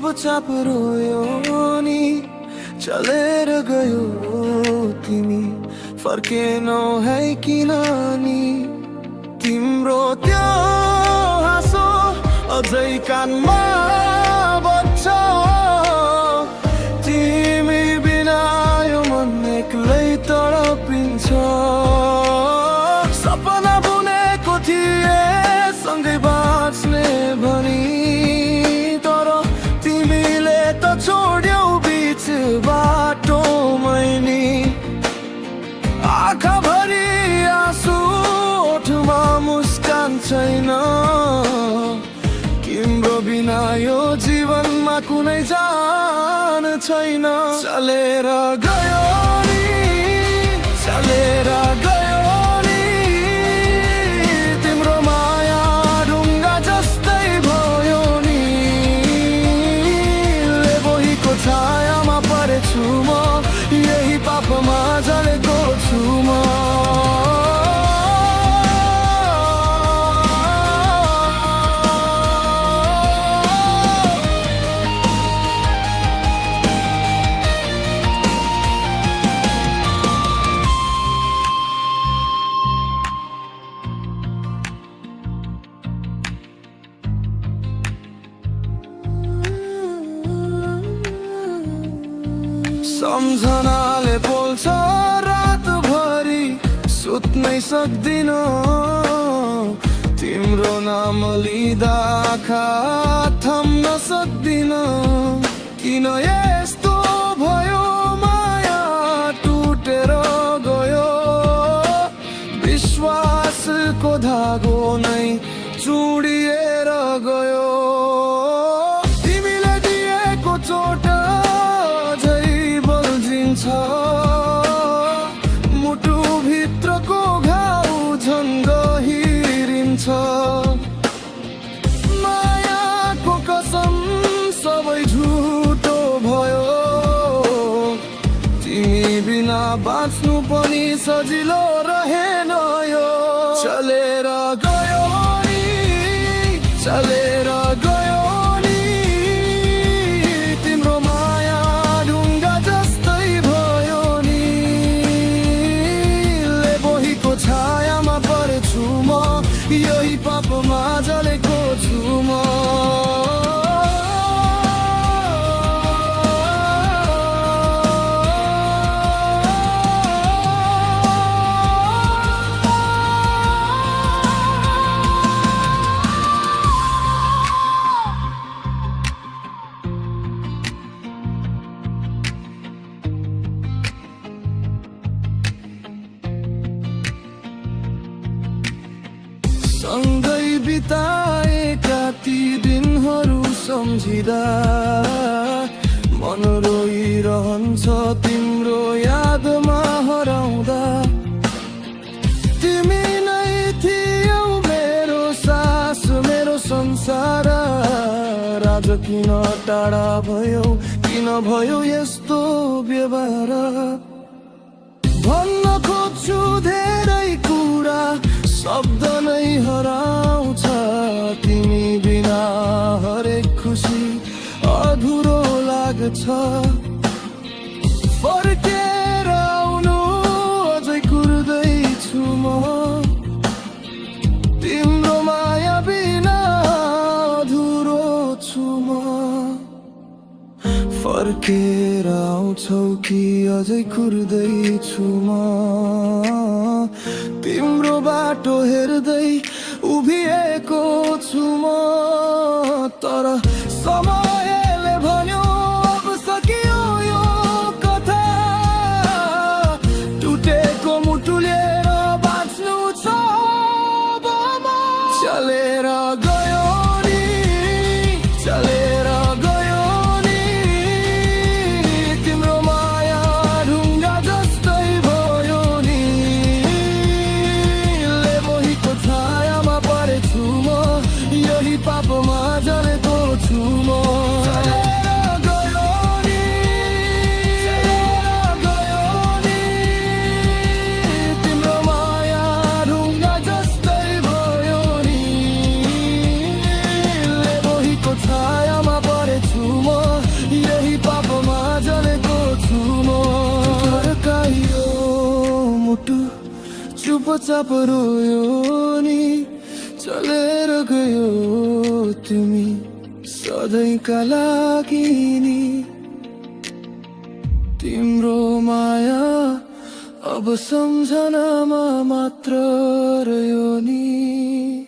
चुपचाप रोयो नि चलेर गयो तिमी फर्केनौ है किन नि तिम्रो त्यो हाँसो अझै कानमा बज्छ तिमी बिना यो मन एक्लै तडपिन्छ सपना बुनेको थिए सँगै बाँच्ने भनी तर तिमीले त छोड्यौ बीच बाटोमै नि आँखाभरि आँसु ओठमा मुस्कान छैन तिम्रो बिना यो जीवनमा कुनै जान छैन चलेर गयो नि चलेर गयो नि तिम्रो माया ढुङ्गा जस्तै भयो नि लेबोहीको छायामा परेछु म यही पापमा जलेको छु म सम्झनाले बोल्छ रातभरि सुत्नै सक्दिन तिम्रो नाम लिँदा आँखा थम्न सक्दिन किन यस्तो भयो माया टुटेर गयो विश्वासको धागो नै चुडिएर गयो तिमीले दिएको चोट मुटु भित्रको घाउ झन् गहिरिन्छ मायाको कसम सबै झुटो भयो तिमी बिना बाँच्नु पनि सजिलो रहेन यो चलेर गयो नि चलेर गयो यही पापमा जलेको छु म सँगै बिताएका ती दिनहरू सम्झिँदा मन रोइरहन्छ तिम्रो यादमा हराउँदा तिमी नै थियौ मेरो सास मेरो संसार आज किन टाढा भयो किन भयो यस्तो व्यवहार भन्न खोज्छु धेरै कुरा शब्द नै हराउँछ तिमी बिना हरेक खुसी अधुरो लाग्छ फर्केर आउनु अझै कुर्दैछु म तिम्रो माया बिना अधुरो छु म फर्केर आउँछौ कि अझै कुर्दैछु म तिम्रो बाटो हेर्दै उभिएको छु म तर समयले भन्यो अब सकियो यो कथा टुटेको मुटु लिएर बाँच्नु छ अब म चलेर गयो नि चलेर गयो नि तिम्रो माया ढुङ्गा जस्तै भयो नि लेबोहीको छायामा परेछु म यही पापमा जलेको छु म चुपचाप रोयो नि चलेर गयो तिमी सधैँका लागि नि। तिम्रो माया अब सम्झनामा मात्र रह्यो नि।